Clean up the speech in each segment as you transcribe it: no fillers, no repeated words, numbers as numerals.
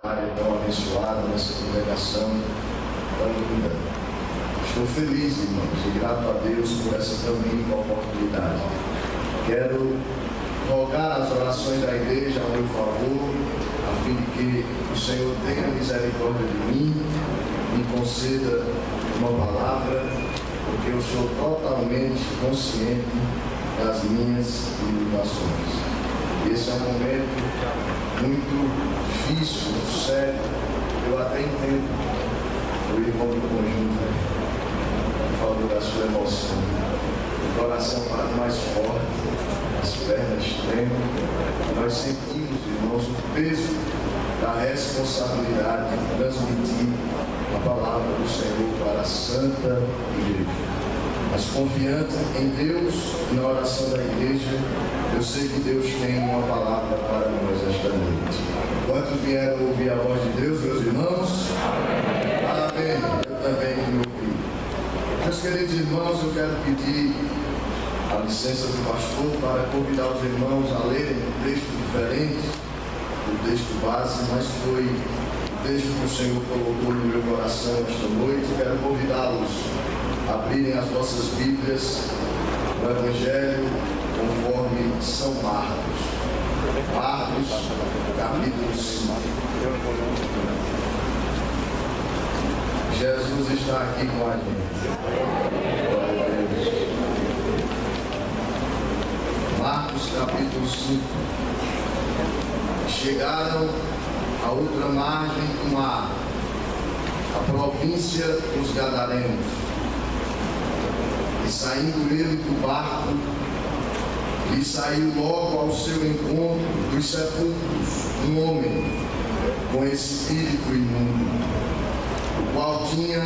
tão abençoada, nessa congregação tão linda. Estou feliz, irmãos, e grato a Deus por essa tão linda oportunidade. Quero rogar as orações da igreja ao meu favor, a fim de que o Senhor tenha misericórdia de mim, me conceda uma palavra, porque eu sou totalmente consciente das minhas limitações. Esse é um momento muito difícil, muito sério. Eu até entendo o irmão do conjunto por favor da sua emoção. O coração bate mais forte, as pernas tremem. Nós sentimos, irmãos, o peso da responsabilidade de transmitir a palavra do Senhor para a Santa Igreja. Mas confiante em Deus e na oração da igreja, eu sei que Deus tem uma palavra para nós esta noite. Quantos vieram ouvir a voz de Deus, meus irmãos? Amém. Eu também me ouvi. Meus queridos irmãos, eu quero pedir a licença do pastor para convidar os irmãos a lerem um texto diferente do texto base, mas foi o texto que o Senhor colocou no meu coração esta noite. Quero convidá-los a abrirem as vossas Bíblias no Evangelho conforme São Marcos. Marcos, capítulo 5. Jesus está aqui com a gente. Marcos, capítulo 5. Chegaram à outra margem do mar, a província dos Gadarenos. E saindo ele do barco, e saiu logo ao seu encontro dos sepulcros um homem com espírito imundo, o qual tinha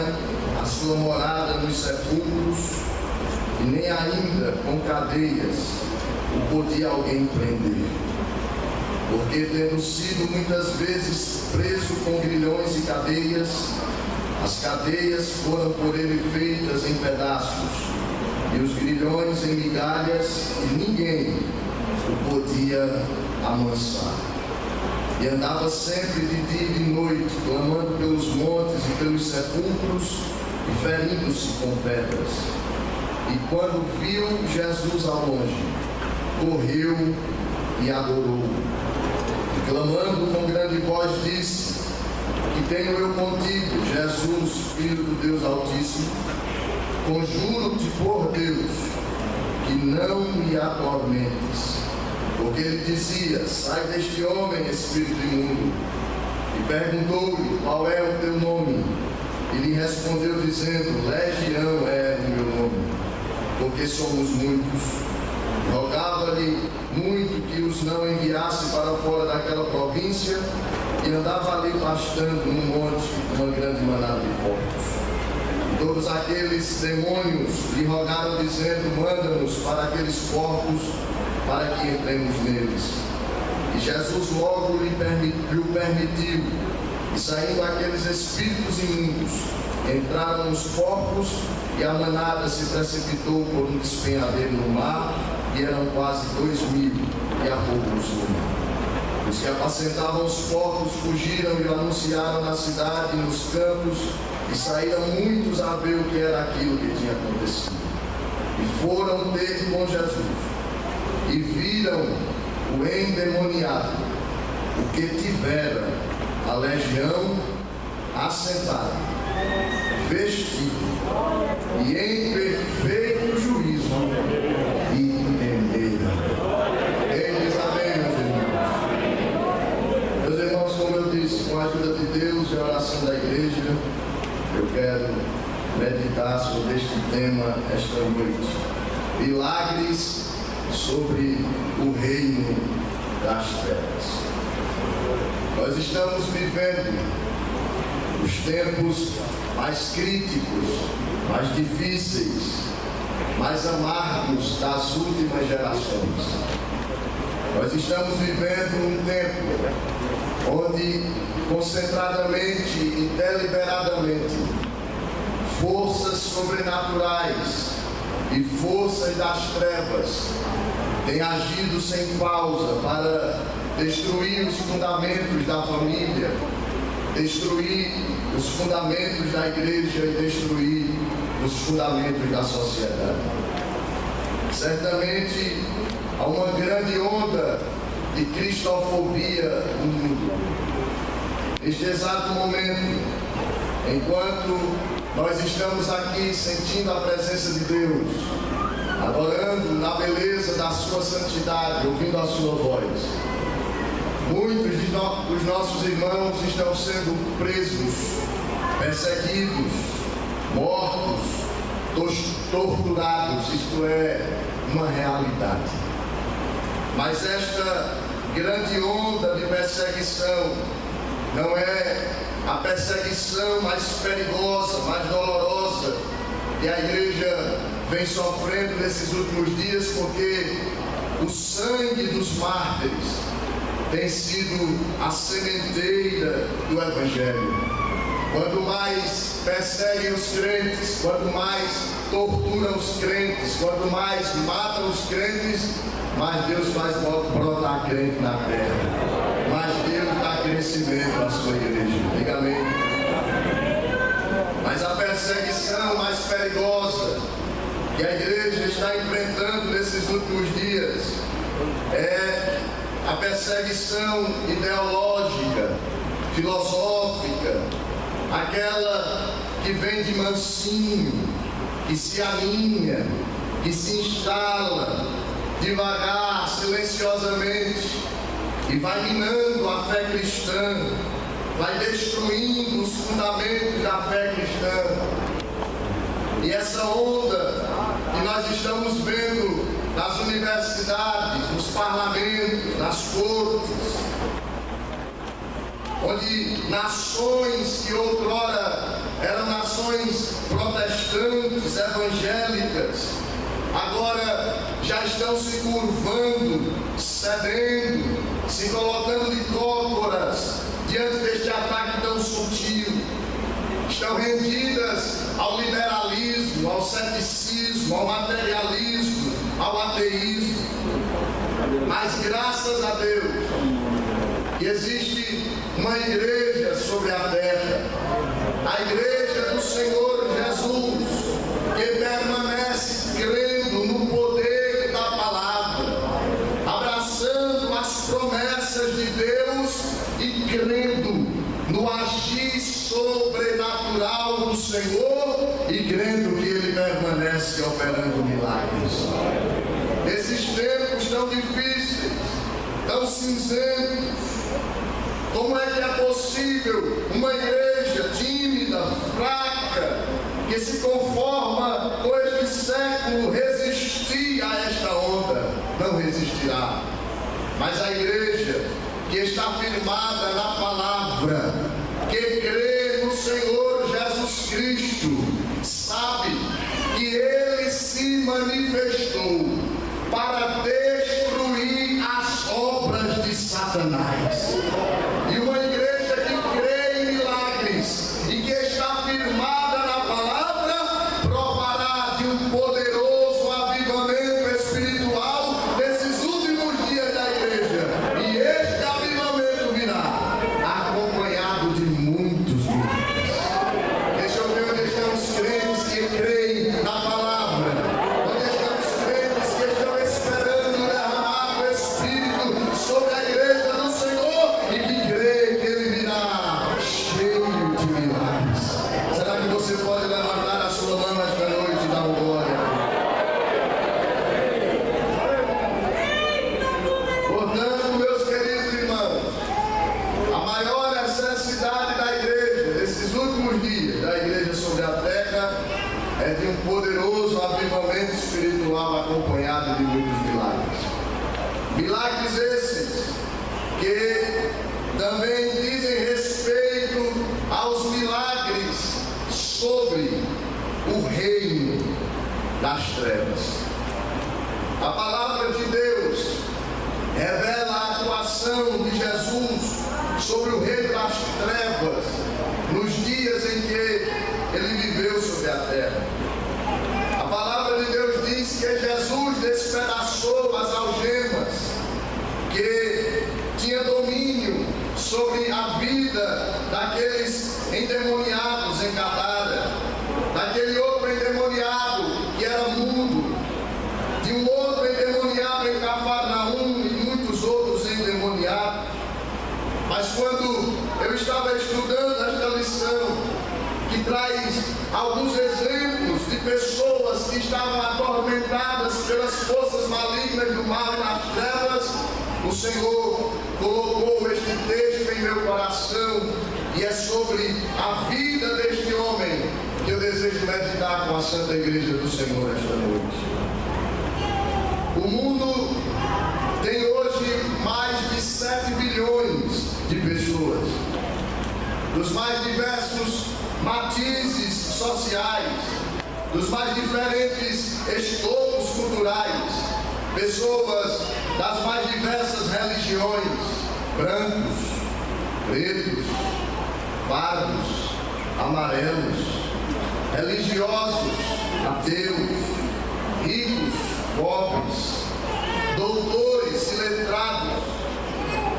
a sua morada nos sepulcros, e nem ainda com cadeias o podia alguém prender, porque tendo sido muitas vezes preso com grilhões e cadeias, as cadeias foram por ele feitas em pedaços, e os grilhões em migalhas, e ninguém o podia amansar. E andava sempre de dia e de noite, clamando pelos montes e pelos sepulcros, e ferindo-se com pedras. E quando viu Jesus ao longe, correu e adorou. E clamando com grande voz, disse: Que tenho eu contigo, Jesus, Filho do Deus Altíssimo? Conjuro-te por Deus, que não me atormentes. Porque ele dizia: Sai deste homem, espírito imundo. E perguntou-lhe: Qual é o teu nome? E lhe respondeu dizendo: Legião é o meu nome, porque somos muitos. Rogava-lhe muito que os não enviasse para fora daquela província, e andava ali pastando no monte uma grande manada de porcos. Todos aqueles demônios lhe rogaram, dizendo: Manda-nos para aqueles porcos, para que entremos neles. E Jesus logo lhe permitiu, e saindo aqueles espíritos imundos, entraram nos porcos, e a manada se precipitou por um despenhadeiro no mar, e eram quase 2.000, e afogou-se no mar. Os que apacentavam os porcos fugiram e o anunciaram na cidade e nos campos, e saíram muitos a ver o que era aquilo que tinha acontecido. E foram ter com Jesus, e viram o endemoniado, o que tivera a legião, assentado, vestido, e em perfeito juízo, e temeram. Eles, amém, meus irmãos. Meus irmãos, como eu disse, com a ajuda de Deus e a oração da igreja, eu quero meditar sobre este tema esta noite. Milagres sobre o reino das trevas. Nós estamos vivendo os tempos mais críticos, mais difíceis, mais amargos das últimas gerações. Nós estamos vivendo um tempo onde concentradamente e deliberadamente forças sobrenaturais e forças das trevas têm agido sem pausa para destruir os fundamentos da família, destruir os fundamentos da igreja e destruir os fundamentos da sociedade. Certamente há uma grande onda de cristofobia no mundo. Neste exato momento, enquanto nós estamos aqui sentindo a presença de Deus, adorando na beleza da sua santidade, ouvindo a sua voz, muitos dos nossos irmãos estão sendo presos, perseguidos, mortos, torturados. Isto é uma realidade. Mas esta grande onda de perseguição não é a perseguição mais perigosa, mais dolorosa que a igreja vem sofrendo nesses últimos dias, porque o sangue dos mártires tem sido a sementeira do Evangelho. Quanto mais perseguem os crentes, quanto mais torturam os crentes, quanto mais matam os crentes, mais Deus faz brotar crente na terra. Mais Deus dá crescimento à sua igreja. Diga amém. Mas a perseguição mais perigosa que a igreja está enfrentando nesses últimos dias é a perseguição ideológica, filosófica, aquela que vem de mansinho, que se alinha, que se instala devagar, silenciosamente, e vai minando a fé cristã, vai destruindo os fundamentos da fé cristã. E essa onda que nós estamos vendo nas universidades, nos parlamentos, nas cortes, onde nações que outrora eram nações protestantes, evangélicas, agora já estão se curvando, cedendo, se colocando de cócoras diante deste ataque tão sutil. Estão rendidas ao liberalismo, ao ceticismo, ao materialismo, ao ateísmo. Mas graças a Deus que existe uma igreja sobre a terra, a igreja do Senhor Jesus, que permanece crendo no poder da palavra, abraçando as promessas de Deus e crendo no agir sobrenatural do Senhor e crendo que Ele permanece operando milagres. Nesses tempos tão difíceis, tão cinzentos, como é que é possível uma igreja tímida, fraca, que se conforma com este século resistir a esta onda? Não resistirá. Mas a igreja que está firmada na palavra, que crê no Senhor Jesus Cristo, sabe que Ele se manifestou para destruir as obras de Satanás. E uma igreja que crê em milagres e que está firmada na palavra, provará de um poderoso avivamento espiritual nesses últimos dias da igreja. E este avivamento virá acompanhado de muitos milagres. Deixa eu ver onde estão os crentes que creem na palavra. Onde estão os crentes que estão esperando o derramar do Espírito sobre a igreja do Senhor e que crê que Ele virá cheio de milagres. Será que você pode levantar a sua mão esta noite e dar glória? Portanto, meus queridos irmãos, a maior necessidade da igreja, nesses últimos dias, da igreja sobre a terra, é de um poderoso avivamento espiritual acompanhado de muitos milagres. Milagres esses que também dizem respeito aos milagres sobre o reino das trevas. A palavra de Deus revela a atuação de Jesus sobre o reino das trevas nos dias em que Ele viveu sobre a terra. A palavra de Deus diz que Jesus despedaçou as algemas que tinha domínio sobre a vida daqueles endemoniados em Gadara, daquele outro endemoniado que era mudo, de um outro endemoniado em Cafarnaum e muitos outros endemoniados. Mas quando eu estava estudando esta lição, que traz alguns exemplos de pessoas que estavam atormentadas pelas forças malignas do mal e das trevas, o Senhor colocou este texto em meu coração, e é sobre a vida deste homem que eu desejo meditar com a Santa Igreja do Senhor esta noite. O mundo tem hoje mais de 7 bilhões de pessoas, dos mais diversos matizes sociais, dos mais diferentes estofos culturais, pessoas das mais diversas religiões, brancos, pretos, pardos, amarelos, religiosos, ateus, ricos, pobres, doutores e letrados.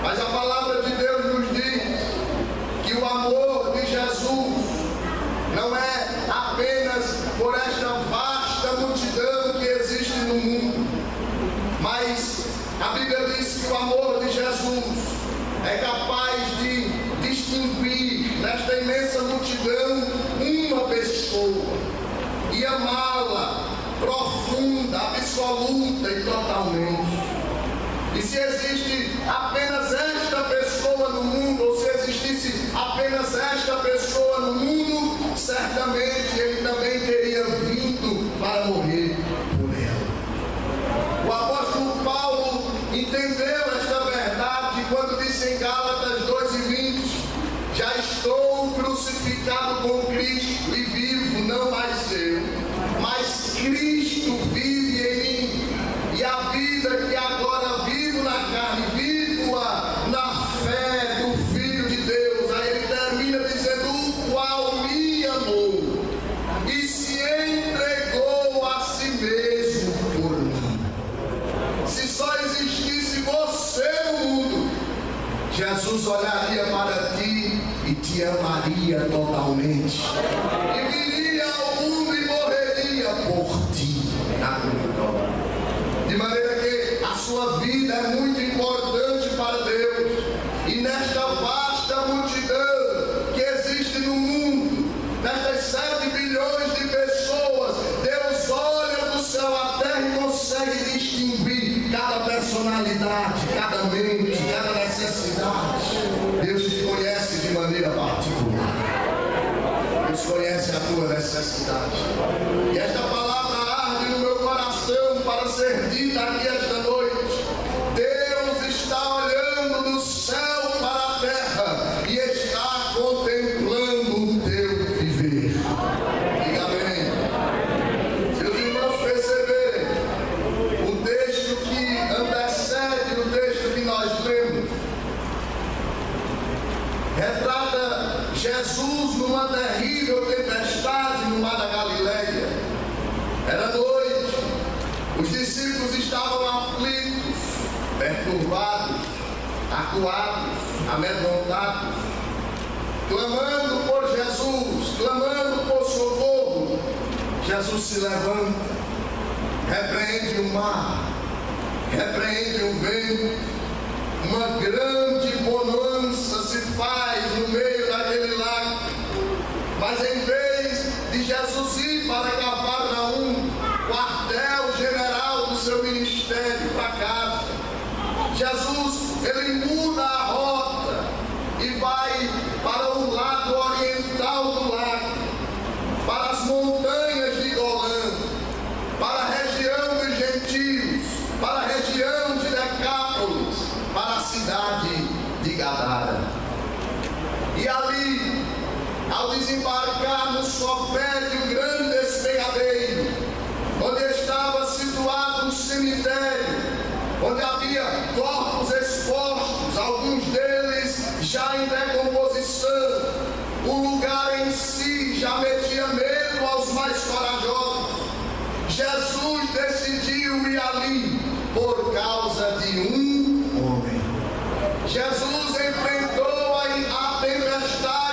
Mas a palavra de Deus nos diz que o amor de Jesus não é apenas por esta vasta multidão que existe no mundo, mas a Bíblia diz que o amor de Jesus é capaz de distinguir nesta imensa multidão uma pessoa e amá-la profunda, absoluta e totalmente. E se existe apenas esta pessoa no mundo, ou se existisse apenas esta pessoa no mundo, certamente ele também teria vindo para morrer por ela. O apóstolo Paulo entendeu esta verdade quando disse em Gálatas 2:20: já estou crucificado com Cristo e vivo, não mais eu, mas Cristo vive em mim. E a vida que agora vivo na carne, vivo-a na fé do Filho de Deus. Aí ele termina dizendo: o qual me amou e se entregou a si mesmo por mim. Se só existisse você no mundo, Jesus olharia para ti e te amaria totalmente, e viria ao mundo e morreria por ti na cruz. De maneira que a sua vida é muito importante para Deus. E nesta vasta multidão que existe no mundo, nestas 7 bilhões de pessoas, Deus olha do céu à terra e consegue distinguir cada personalidade, cada mente, cada necessidade. Deus te conhece de maneira particular. Deus conhece a tua necessidade. E esta palavra arde no meu coração para ser dita aqui esta noite. Deus está olhando do céu para a terra e está contemplando o teu viver. Diga amém. Se os irmãos perceberem, o texto que antecede o texto que nós lemos retrata Jesus numa terrível tempestade no mar da Galileia. Era noite, os discípulos estavam aflitos, perturbados, acuados, amedrontados, clamando por Jesus, clamando por socorro. Jesus se levanta, repreende o mar, repreende o vento. Uma grande bonança se faz no meio daquele lago. Mas em vez de Jesus ir para Cafarnaum, quartel general do seu ministério, para casa, Jesus, ele muda a rota e vai para o lado oriental do lago, para as montanhas de Golã, para a região dos gentios, para a região de Decápolis, para a cidade de Gadara. E ali, ao desembarcar no sopé de um grande despegadeiro, onde estava situado um cemitério, onde havia corpos expostos, alguns deles já em decomposição, o lugar em si já metia medo aos mais corajosos. Jesus decidiu ir ali por causa de um homem. Jesus enfrentou a tempestade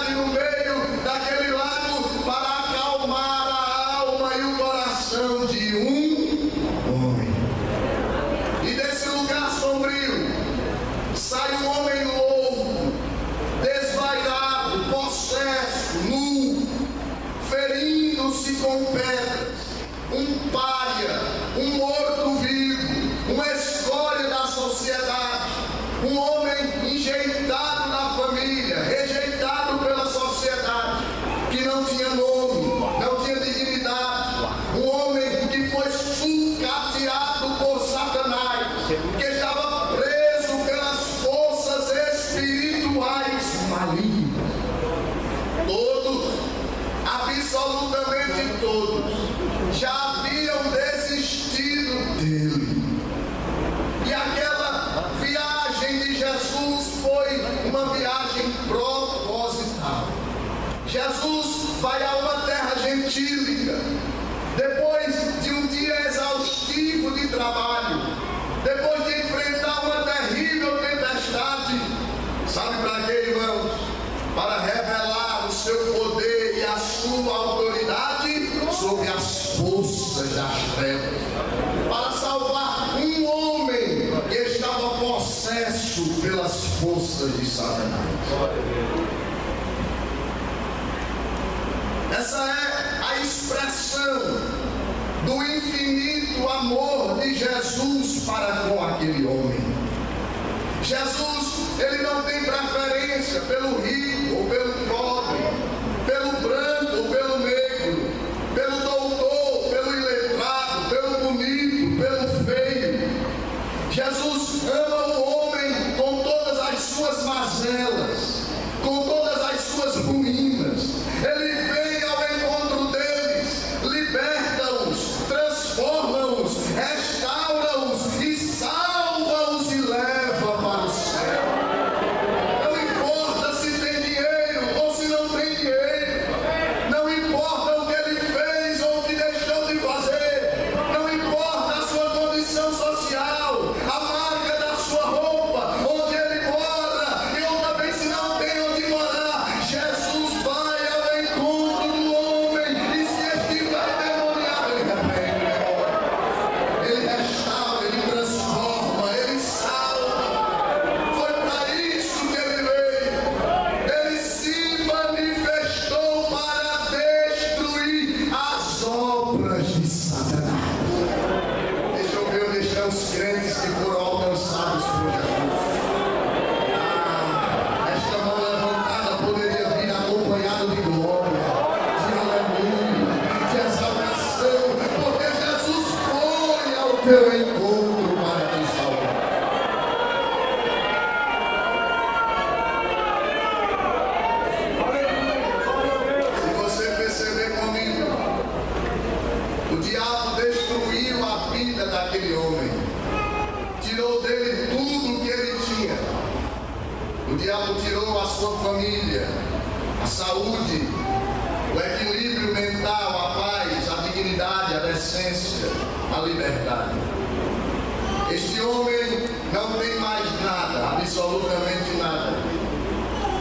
com pedras, um pária, um morto-vivo, uma escória da sociedade, um homem enjeitado na família, rejeitado pela sociedade, que não tinha nome, não tinha dignidade, um homem que foi sucateado por Satanás, que estava preso pelas forças espirituais malignas. Todos, absolutamente todos, já haviam desistido dele. E aquela viagem de Jesus foi uma viagem proposital. Jesus vai a uma terra gentílica, depois de um dia exaustivo de trabalho, depois de enfrentar uma terrível tempestade. Sabe para quê, irmãos? Para revelar o seu poder e a sua autoridade sobre as forças das trevas, para salvar um homem que estava possesso pelas forças de Satanás. Essa é a expressão do infinito amor de Jesus para com aquele homem. Jesus, ele não tem preferência pelo rico ou pelo pobre, pelo branco ou pelo negro, pelo doutor, pelo iletrado, pelo bonito, pelo feio. Jesus ama o homem com todas as suas mazelas, com todas as suas ruínas. Ele vem ao encontro deles, liberta-os, transforma-os, restaura-os e salva-os e leva para o céu. Não importa se tem dinheiro ou se não tem dinheiro, não importa o que ele fez ou o que deixou de fazer, não importa a sua condição social, a marca da sua roupa, onde ele mora, e ou também se não tem onde morar. Jesus vai ao encontro do homem e se estiver endemoniado, ele repreende, ele restaura, ele transforma, ele salva. Foi para isso que ele veio. Ele se manifestou para destruir as obras de Satanás. Deixa eu ver onde estão os crentes que foram alcançados por Jesus. Esta mão levantada poderia vir acompanhada de glória, de aleluia, de exaltação, porque Jesus foi ao teu encontro para te salvar. Se você perceber comigo, o diabo destruiu a vida daquele homem, tirou dele tudo o que ele tinha. O diabo tirou a sua família, a saúde, o equilíbrio mental, a paz, a dignidade, a decência, a liberdade. Este homem não tem mais nada, absolutamente nada.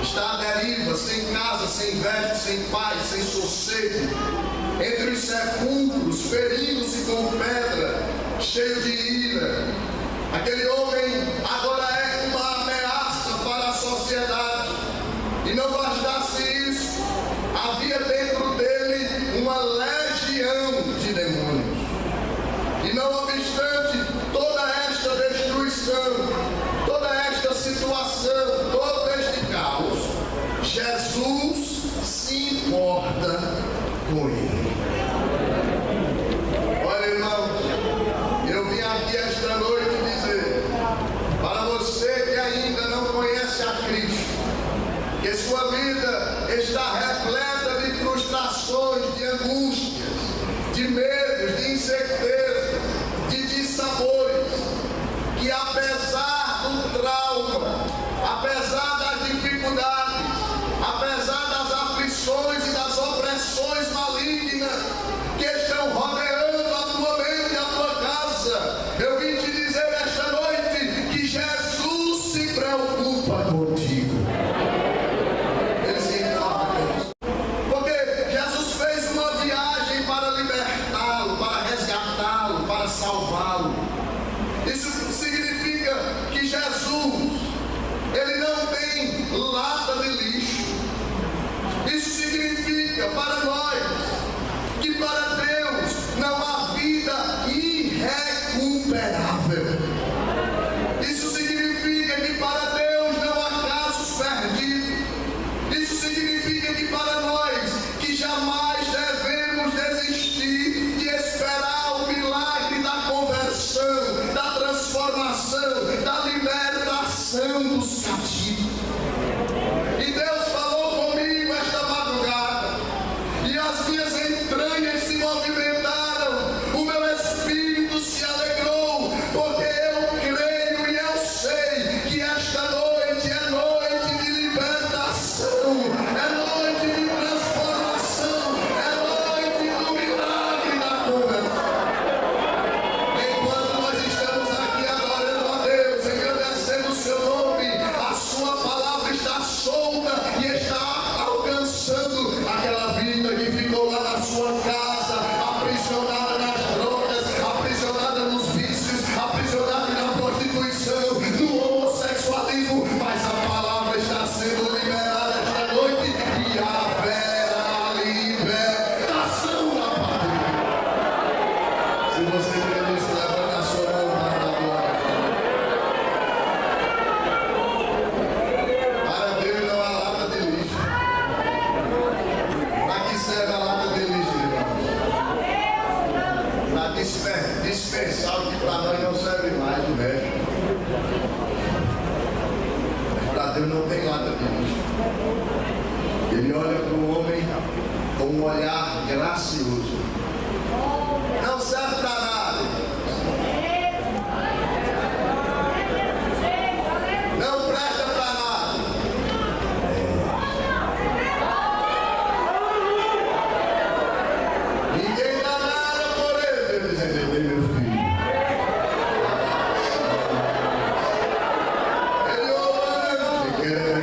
Está à deriva, sem casa, sem veste, sem paz, sem sossego, entre os sepulcros, ferindo-se com pedra, cheio de ira. Aquele homem agora é uma ameaça para a sociedade. E não bastasse isso, havia dentro dele uma legião de demônios. E não obstante toda esta destruição, toda esta situação, todo este caos, Jesus se importa com ele. Olha, irmão, eu vim aqui esta noite dizer para você que ainda não conhece a Cristo, que sua vida está repleta de frustrações, de angústias, de medos, de incertezas, de dissabores, que apesar do trauma, apesar das dificuldades, apesar das aflições e das opressões malignas que estão rodeando a tua mente e a tua casa, eu vim te dizer esta noite que Jesus se preocupa contigo. Ele se importa contigo. Porque Jesus fez uma viagem para libertá-lo, para resgatá-lo, para salvá-lo. Isso significa olhar gracioso. Não serve para nada. Não presta para nada. Ninguém dá nada por ele. Dizendo, meu filho. Ele ouve, que quer.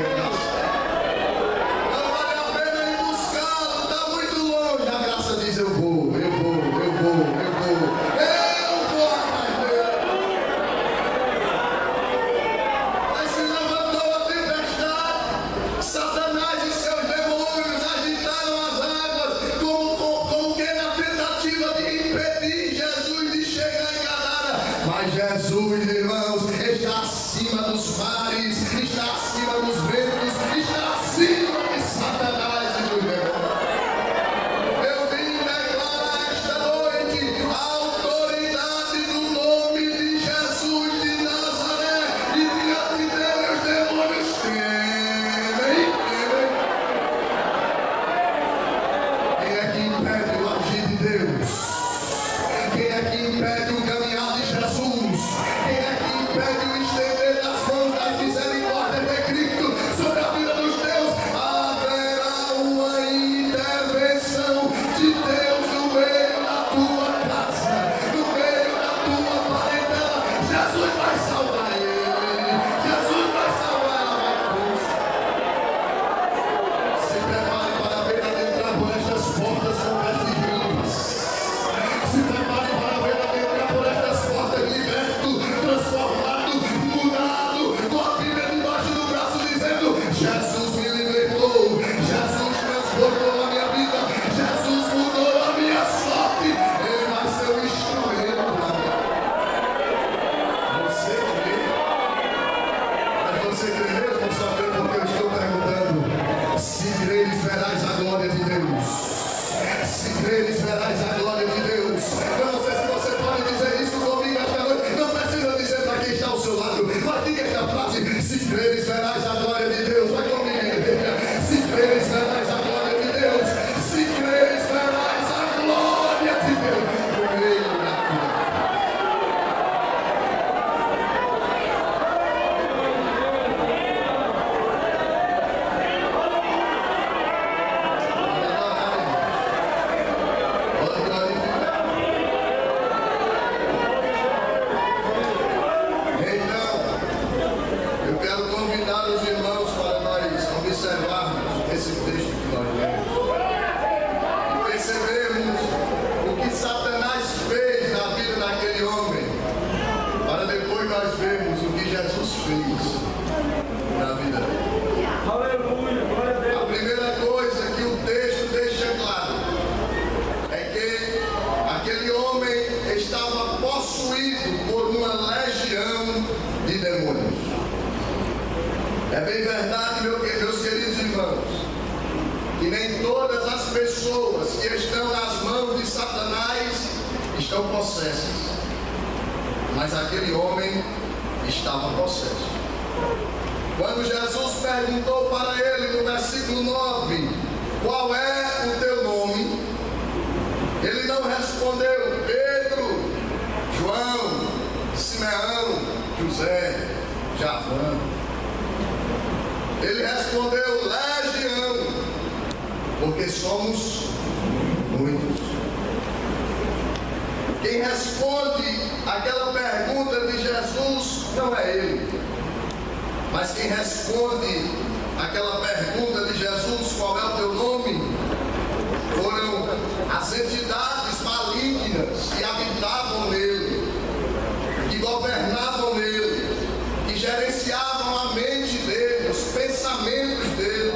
Não vale a pena ir buscá-lo, está muito longe. A graça diz, eu vou atrás dele. Mas se levantou a tempestade, Satanás e seus demônios agitaram as águas, como que na tentativa de impedir Jesus de chegar em Gadara. Mas Jesus, irmãos, está acima dos mares, está acima dos ventos, está acima de Satanás e dos demônios. Eu vim declarar esta noite a autoridade do nome de Jesus de Nazaré, e diante dele os demônios temem. Quem é que impede o agir de Deus? Quem é que impede o caminhar de Jesus? Quem é que impede o estender das mãos das misericórdias de Cristo sobre a vida dos teus? Haverá uma intervenção de Deus no meio da tua casa, no meio da tua parentela. Jesus vai salvar ele. Jesus vai salvar ela. Se prepare para ver adentrar por estas portas com vestiduras. Se prepare para ver adentrar por estas portas liberto, transformado, mudado, com a Bíblia debaixo do braço dizendo: Jesus me libertou, Jesus transformou a minha vida, Jesus mudou a minha sorte. Ele vai ser o instrumento da minha vida. Você crê? Mas você crê mesmo, saber porque eu estou perguntando? Se creres, verás a glória de Deus. Se creres, verás a glória de Deus. Eu não sei se você pode dizer isso comigo esta noite. Não precisa dizer para quem está ao seu lado, mas diga esta frase: se creres, verás a glória de Deus. Vai comigo, igreja. Se creres, verás a glória de Deus. Se creres, verás a glória de Deus no meio da tua vida. Pode glorificar. Então, eu quero convidar os irmãos para nós observarmos esse texto que nós lemos e percebermos o que Satanás fez na vida daquele homem, para depois nós vermos o que Jesus fez na vida dele. Aleluia, glória a Deus. A primeira coisa que o texto deixa claro é que aquele homem estava possuído por uma legião de demônios. É bem verdade, meus queridos irmãos, que nem todas as pessoas que estão nas mãos de Satanás estão possessas. Mas aquele homem estava possesso. Quando Jesus perguntou para ele no versículo 9: qual é o teu nome? Ele não respondeu Pedro, João, Simeão, José, Javã. Ele respondeu legião, porque somos muitos. Quem responde aquela pergunta de Jesus não é ele, mas quem responde aquela pergunta de Jesus, qual é o teu nome, foram as entidades malignas que habitavam nele, que governavam nele, que gerenciavam a mente dele, os pensamentos dele.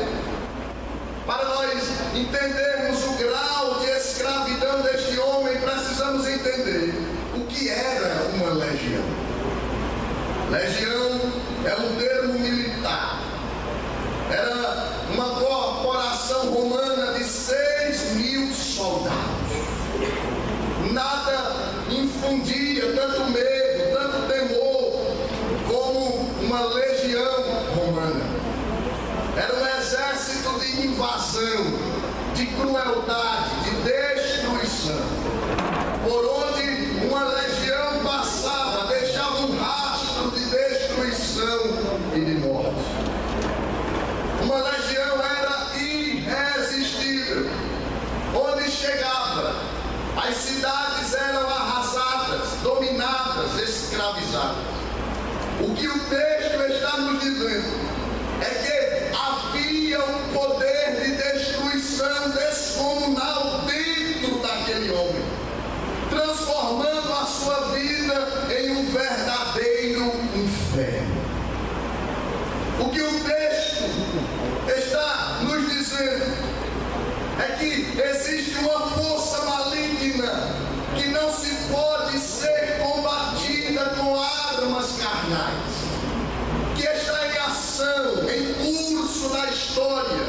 Para nós entendermos o grau de escravidão deste homem, precisamos entender o que era uma legião. Legião é um termo militar. Era uma corporação romana de 6.000 soldados. Nada infundia tanto medo, tanto temor como uma legião romana. Era um exército de invasão, de crueldade, As cidades eram arrasadas, dominadas, escravizadas. O que o texto está nos dizendo é que havia um poder de destruição descomunal dentro daquele homem, transformando a sua vida em um verdadeiro inferno. O que o texto está nos dizendo é que existe uma força maligna que não se pode ser combatida com armas carnais, que está em ação, em curso da história,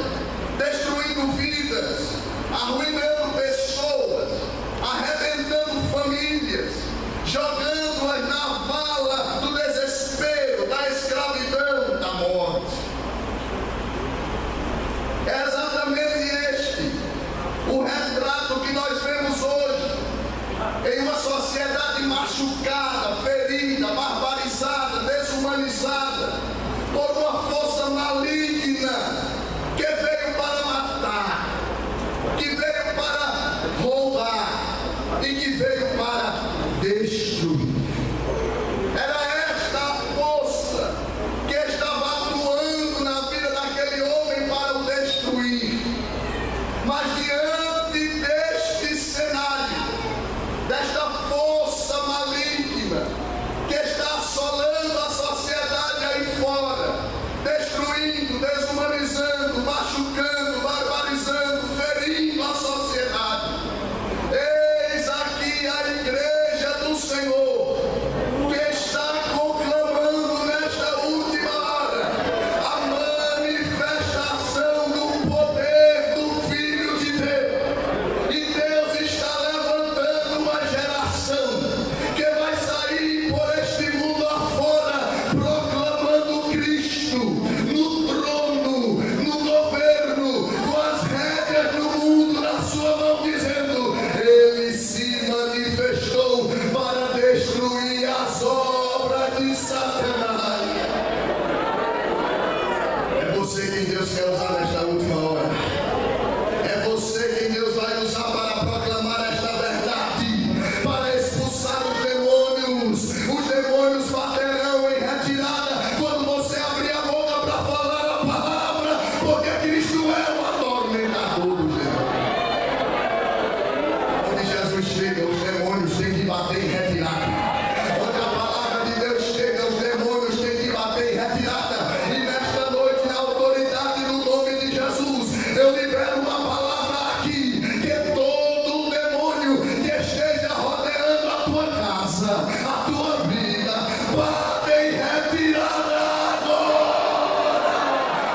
destruindo vidas, arruinando pessoas, arrebentando famílias, jogando-as na vala do desespero, da escravidão, da morte. É exatamente este o retrato que nós vemos hoje em uma sociedade machucada, ferida, barbarizada, desumanizada por uma força maligna que veio para matar, que veio para roubar e que veio para destruir. Era esta a força que estava atuando na vida daquele homem para o destruir. Mas diante deste cenário, desta força maligna que está assolando a sociedade aí fora, destruindo, desumanizando, machucando, barbarizando, ferindo a sociedade, eis aqui a igreja do Senhor, que está conclamando nesta última hora a manifestação do poder do Filho de Deus. E Deus está levantando uma geração que vai sair por este mundo afora, proclamando Cristo no trono, no governo, com as rédeas do mundo na sua mão, dizendo: Ele se manifestou para destruir as obras de Satanás. É você quem Deus quer usar nesta última hora. É você quem Deus vai usar para proclamar esta verdade, para expulsar os demônios. Os demônios baterão em retirada quando você abrir a boca para falar a palavra, porque Cristo é o atormentador dos demônios. Onde Jesus chega, os demônios têm que bater em retirada. Onde a palavra de Deus chega, os demônios têm que bater em retirada. E nesta noite, na autoridade do nome de Jesus, eu libero uma palavra aqui, que todo demônio que esteja rodeando a tua casa, a tua vida, bate em retirada agora.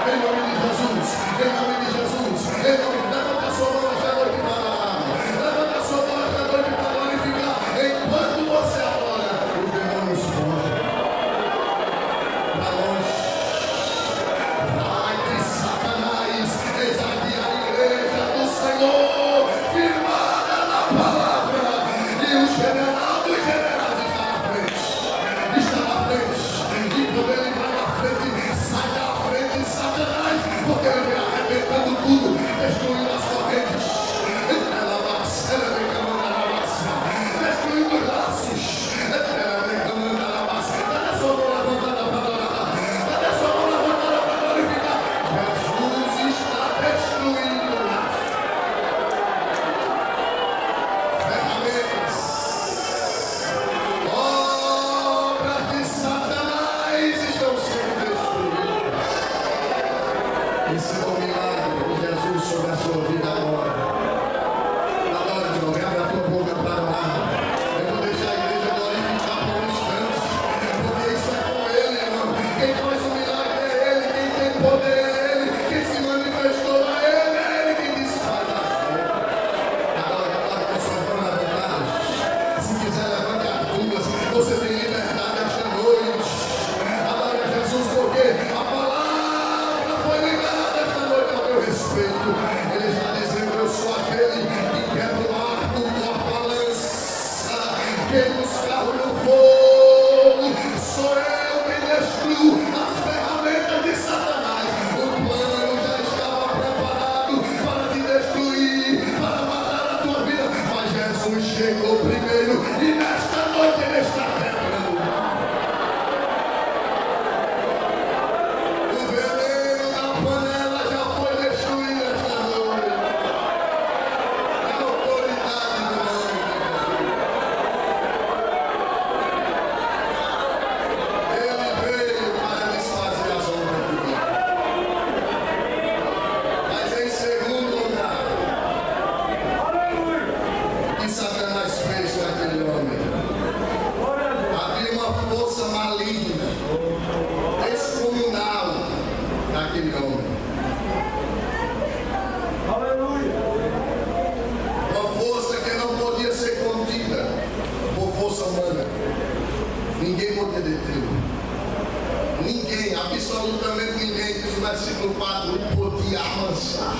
Em nome de Jesus, em nome de Jesus, em nome de... Levanta a sua mão esta noite para lá. Levanta a sua mão esta noite para glorificar. Enquanto você adora, os demônios fogem para longe. Vai de Satanás, eis aqui a igreja do Senhor, firmada na palavra, e o general dos generais está na frente, e quando ele vai na frente, sai da frente Satanás, porque ele vem arrebentando tudo, destruindo as correntes, destruindo os laços, cadê a sua mão levantada para adorar? Cadê a sua mão levantada para glorificar? Jesus está destruindo laços, ferramentas, obras de Satanás estão sendo destruídas. Esse é o milagre de Jesus sobre a sua vida agora. Agora, meu irmão, abre a tua boca para orar. Eu vou deixar a igreja glorificar por um instante, porque isso é com Ele, irmão. Quem faz o milagre é Ele, quem tem poder é Ele, quem se manifestou é Ele quem desfaz as coisas. Agora com suas mãos levantadas, se quiser levante as duas, você tem liberdade esta noite. Adore a Jesus, porque a palavra foi liberada esta noite ao meu respeito. Ele está dizendo: eu sou aquele que quebra o arco do corpo-balança. chegou primeiro e nesta noite ele está quebrando. O veneno da panela já foi destruído esta noite. A autoridade do nome de Jesus. Ele veio para desfazer as obras do diabo. Mas em segundo lugar, o que Satanás fez com aquele homem? Havia uma força maligna, descomunal naquele homem. Uma força que não podia ser contida por força humana. Ninguém podia detê-lo. Ninguém, absolutamente ninguém, diz o versículo 4, podia amansar.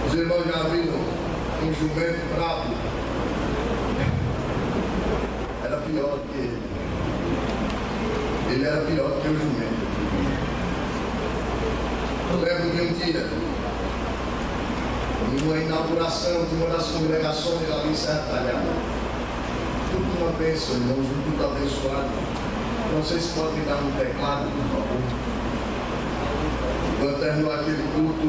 Os irmãos já viram um jumento bravo? Era pior que ele. Ele era pior que o jumento. Eu lembro de um dia, em uma inauguração de uma das congregações ali em Serra Talhada. Tudo uma bênção, irmãos, um culto abençoado. Não sei se pode me dar um teclado, por favor. Quando terminou aquele culto,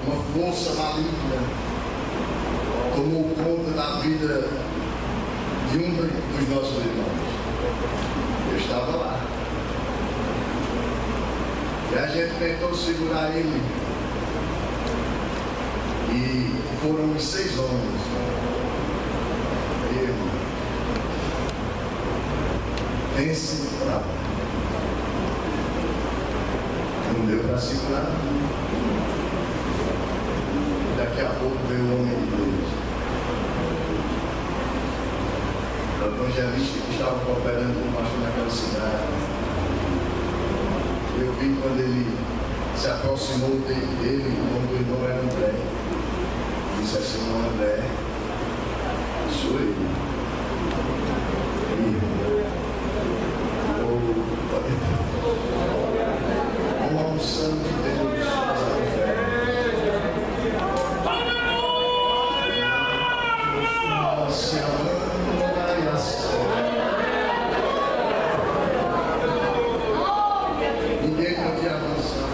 uma força maligna tomou conta da vida de um dos nossos irmãos. Eu estava lá. E a gente tentou segurar ele. E foram uns 6 homens. Pense pra lá. Não deu para segurar. Daqui a pouco veio o homem de Deus. O evangelista que estava cooperando com o pastor naquela cidade. Eu vi quando ele se aproximou dele, quando o irmão era André. Disse assim: "Não, André, sou eu." Uma unção de Deus. Ninguém podia avançar.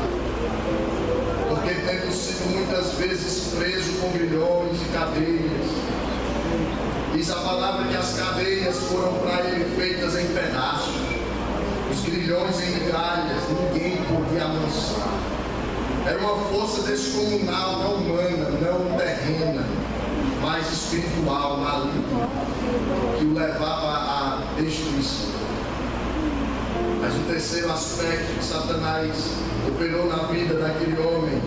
Porque temos sido muitas vezes presos com grilhões e cadeias. Diz a palavra que as cadeias foram para ele feitas em pedaços. Os grilhões em migalhas, ninguém podia amansar. Era uma força descomunal, não humana, não terrena, mas espiritual, maligna, que o levava à destruição. Mas o terceiro aspecto que Satanás operou na vida daquele homem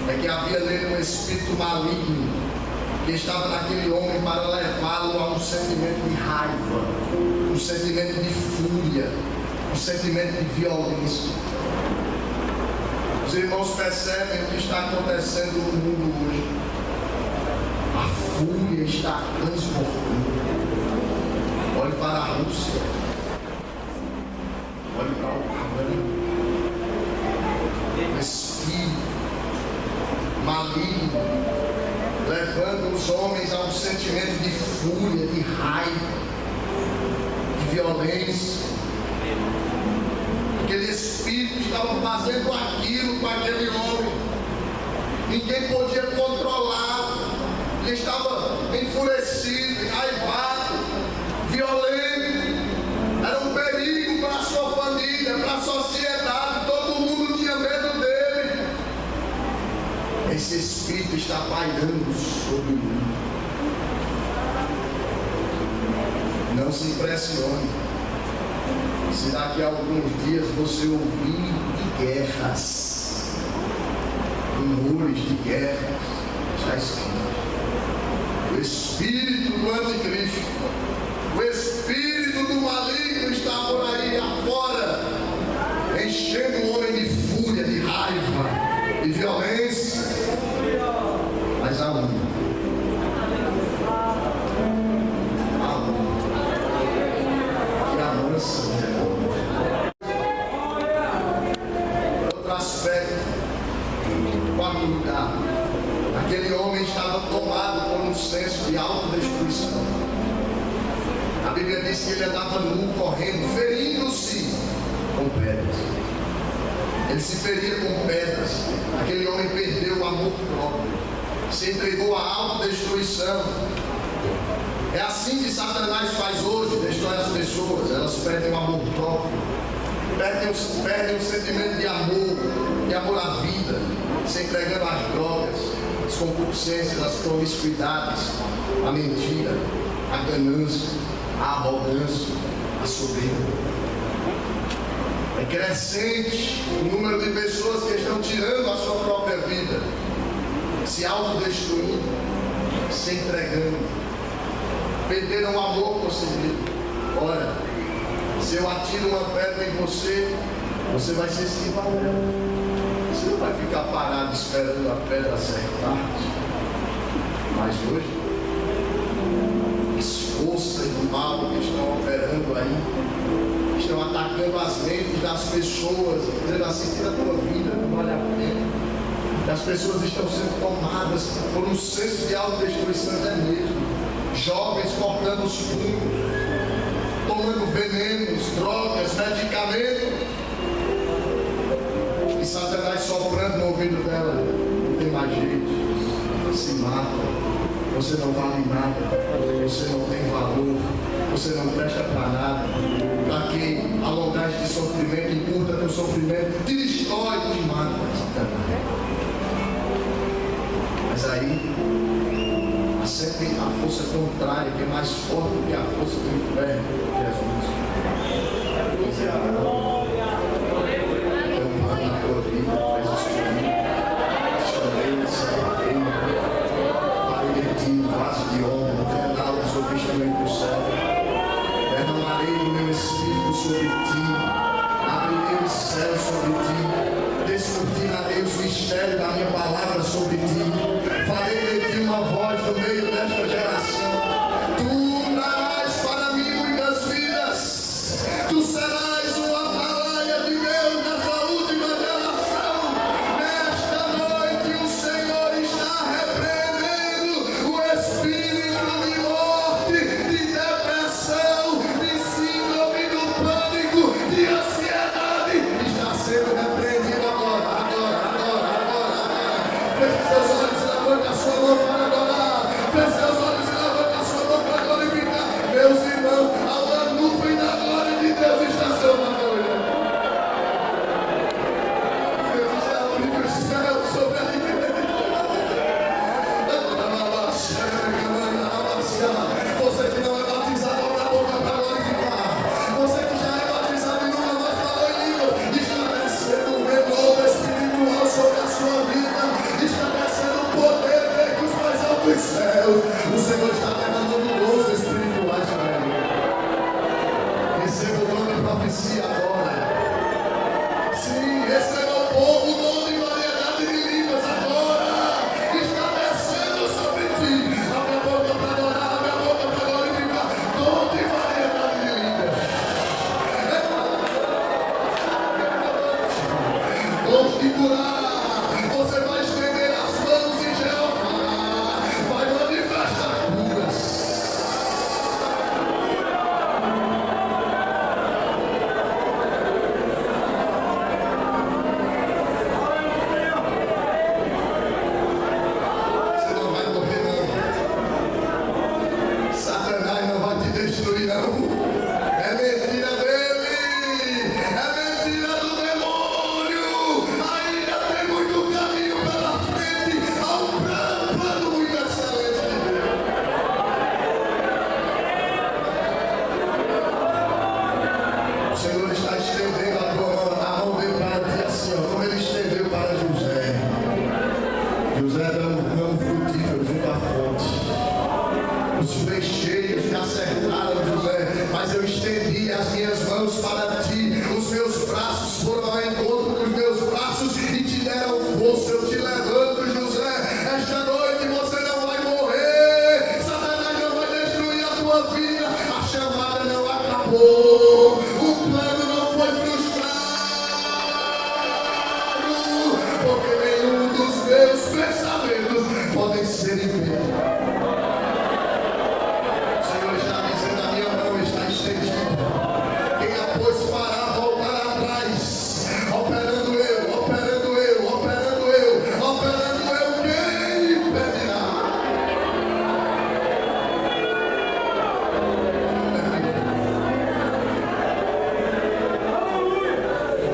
é que havia nele um espírito maligno que estava naquele homem para levá-lo a um sentimento de raiva, um sentimento de fúria, um sentimento de violência. Os irmãos percebem o que está acontecendo no mundo hoje. A fúria está transbordando. Olhe para a Rússia. Olhe para a Ucrânia. O espírito maligno levando os homens a um sentimento de fúria, de raiva, de violência. Aquele espírito estava fazendo aquilo com aquele homem. Ninguém podia controlá-lo. Ele estava enfurecido, raivado, violento. Era um perigo para a sua família, para a sociedade. Todo mundo tinha medo dele. Esse espírito está pairando sobre o mundo. Não se impressione se daqui a alguns dias você ouvir de guerras, rumores de guerras, já escrito. O espírito do anticristo, o espírito do maligno está por aí afora, enchendo o homem de fúria, de raiva, de violência. Mas há um. Outro aspecto, quarto lugar, Aquele homem estava tomado por um senso de autodestruição. A Bíblia diz que ele andava nu, correndo, ferindo-se com pedras. Ele se feria com pedras. Aquele homem perdeu o amor próprio, se entregou à autodestruição. É assim que Satanás faz hoje, destrói as pessoas. Elas perdem o amor próprio, perdem o sentimento de amor à vida, se entregando às drogas, às concupiscências, às promiscuidades, à mentira, à ganância, à arrogância, à soberba. É crescente o número de pessoas que estão tirando a sua própria vida, se autodestruindo, se entregando, perderam o amor por si mesmo. Ora, se eu atiro uma pedra em você, você vai se esquivar dela. Você não vai ficar parado esperando a pedra acertar-te. Mas hoje, as forças do mal que estão operando aí, estão atacando as mentes das pessoas, dizendo assim: tira a tua vida, não vale a pena. As pessoas estão sendo tomadas por um senso de autodestruição, é mesmo. Jovens cortando os punhos, tomando venenos, drogas, medicamentos, e Satanás soprando no ouvido dela: não tem mais jeito, se mata, você não vale nada, você não tem valor, você não presta para nada. Para que alongar este sofrimento, encurta teu sofrimento, te destrói, te mata, Satanás. Mas aí há sempre a força contrária, que é mais forte do que a força do inferno, Jesus. Tem um plano na tua vida, faz escolher. Chamei, separei, farei de ti um vaso de honra, canal sobre o instrumento do céu. Derramarei o meu Espírito sobre ti, abrirei os céus sobre ti, descortinarei os mistérios da minha palavra sobre ti, farei de ti uma voz no meio desta geração. Tu trarás para mim muitas vidas, tu serás uma atalaia de Deus nessa última geração. Nesta noite o Senhor está repreendendo o espírito de morte, de depressão, de síndrome do pânico, de ansiedade. Está sendo repreendido agora. Feche seus olhos, levante a sua mão para adorar. Feche seus olhos e levante a sua mão para glorificar. Meus irmãos, a nuvem da glória de Deus está sobre a glória. Deus está abrindo os céus sobre a igreja. Você que não é batizado, abra a boca para glorificar. Você que já é batizado e nunca mais falou em língua, está descendo um renovo espiritual sobre a sua vida. Está descendo o poder desde os mais altos céus. O Senhor está derramando dons espirituais para ele. Receba o dom de profecia agora. Sim, receba o povo o dom de variedade de línguas agora. Está descendo sobre ti. Abre a boca para adorar, abre a boca para glorificar. Dom de variedade de línguas. Dom de curar. Você vai estender as mãos em Jeová, vai manifestar curas. Você não vai morrer não. Satanás não vai te destruir não. É mentira dele, é mentira do demônio. Ainda tem muito caminho pela frente. Há um plano muito excelente de Deus. O Senhor está estendendo a mão dele para ti assim, ó, como ele estendeu para José. José era um ramo frutífero junto à fonte. Os flecheiros me acertaram, José, mas eu estendi as minhas mãos para ti. Os meus braços foram ao encontro dos meus braços e te deram força. Eu te levanto, José. Esta noite você não vai morrer. Satanás não vai destruir a tua vida. A chamada não acabou. O plano não foi frustrado. Porque nenhum dos meus pensamentos podem ser impedidos. O Senhor está dizendo: a minha mão está estendida. Quem a pôs parar, voltará atrás. Operando eu, operando eu, operando eu, operando eu. Quem impedirá?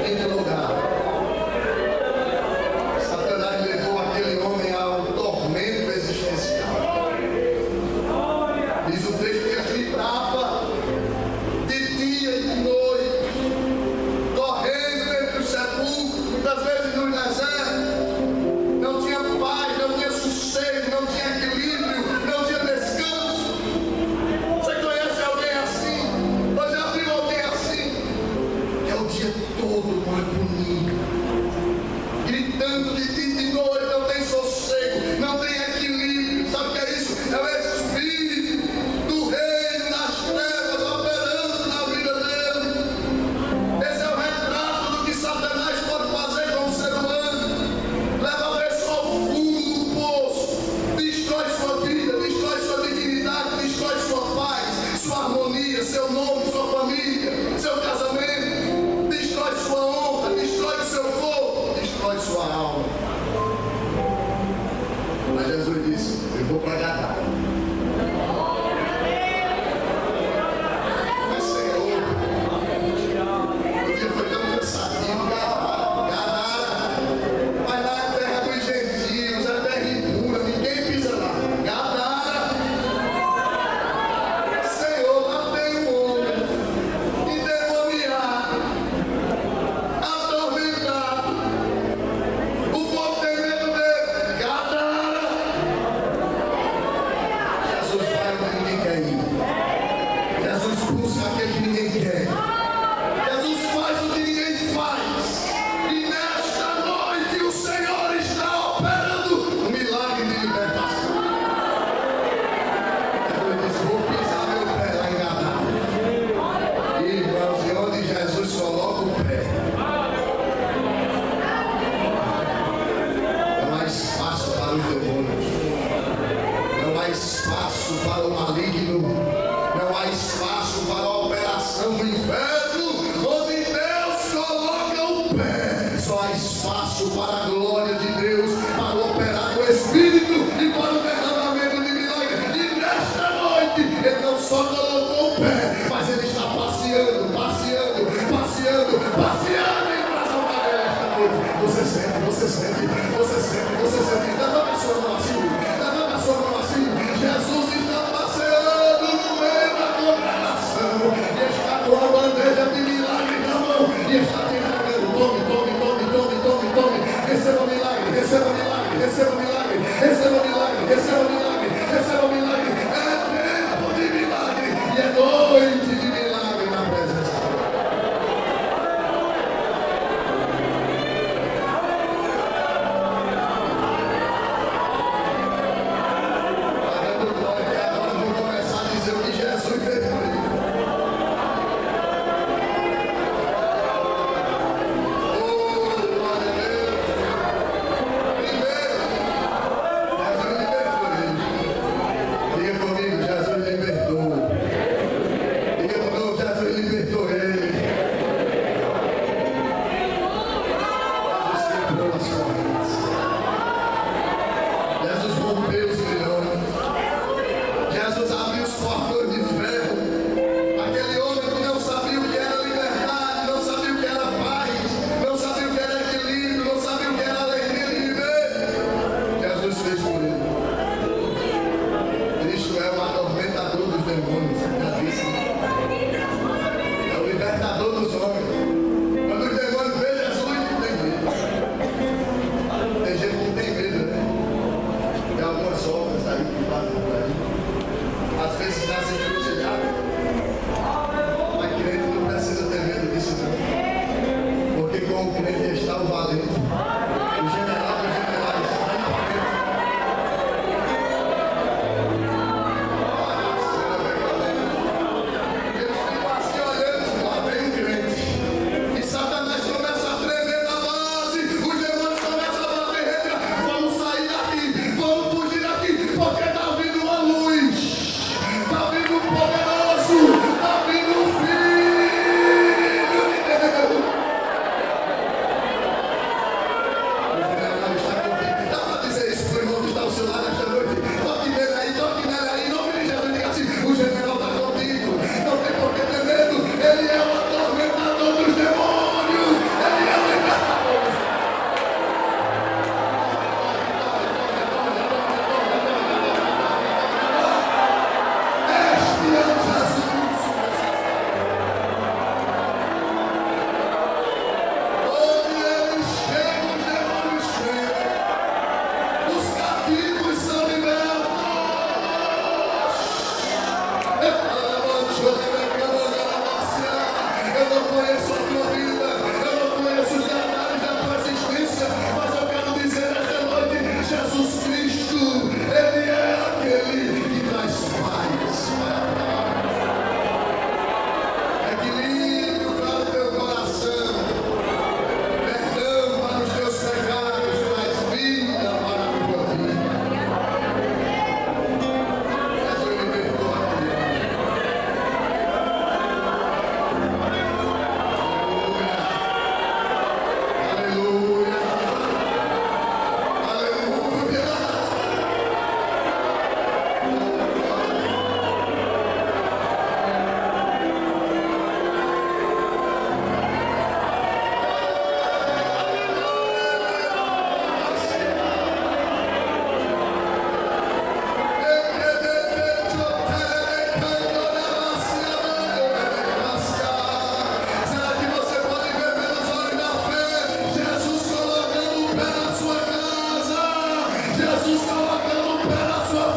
Quinto lugar, Satanás levou aquele homem ao tormento existencial. Diz o texto que ele vibrava de dia e de noite, correndo entre os sepulcros, muitas vezes no deserto. Não tinha paz, não tinha sossego, não tinha equilíbrio, não tinha descanso. Você conhece alguém assim? Ou já viu alguém assim? É o dia todo agonia, gritando de dia e de noite, não tem sossego, não tem equilíbrio. Sabe o que é isso? É o espírito do reino das trevas operando na vida dele. Esse é o retrato do que Satanás pode fazer com o ser humano. Leva a pessoa ao fundo do poço, destrói sua vida, destrói sua dignidade, destrói sua paz, sua harmonia, seu nome, sua família, seu casamento, destrói sua honra, destrói o seu corpo, destrói sua alma. Mas Jesus disse: eu vou para Gadara. Mas Senhor, o dia foi tão cansativo. Gadara, mas lá é terra dos gentios, é terra impura, ninguém pisa lá. Gadara, Senhor, lá tem um homem endemoniado, atormentado. O povo tem medo dele. Gadara,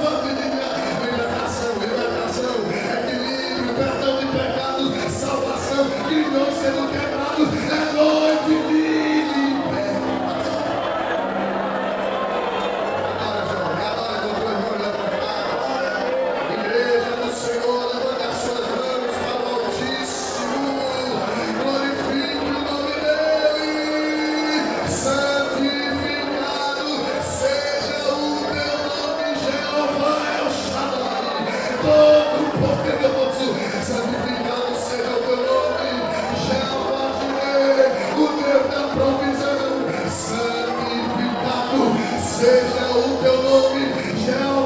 família. Libertação, libertação, equilíbrio, perdão de pecados, salvação, grilhões sendo quebrados. É noite de libertação. Adora, jovem, adora com o teu irmão, olha para cá. Igreja do Senhor, levante as suas mãos para o Altíssimo. Glorifique o nome dele. Santificado seja o teu nome, Jeová El Shaddai, Todo-Poderoso. Santificado seja o teu nome, Jeová Jireh, o Deus da provisão. Santificado seja o teu nome, Jeová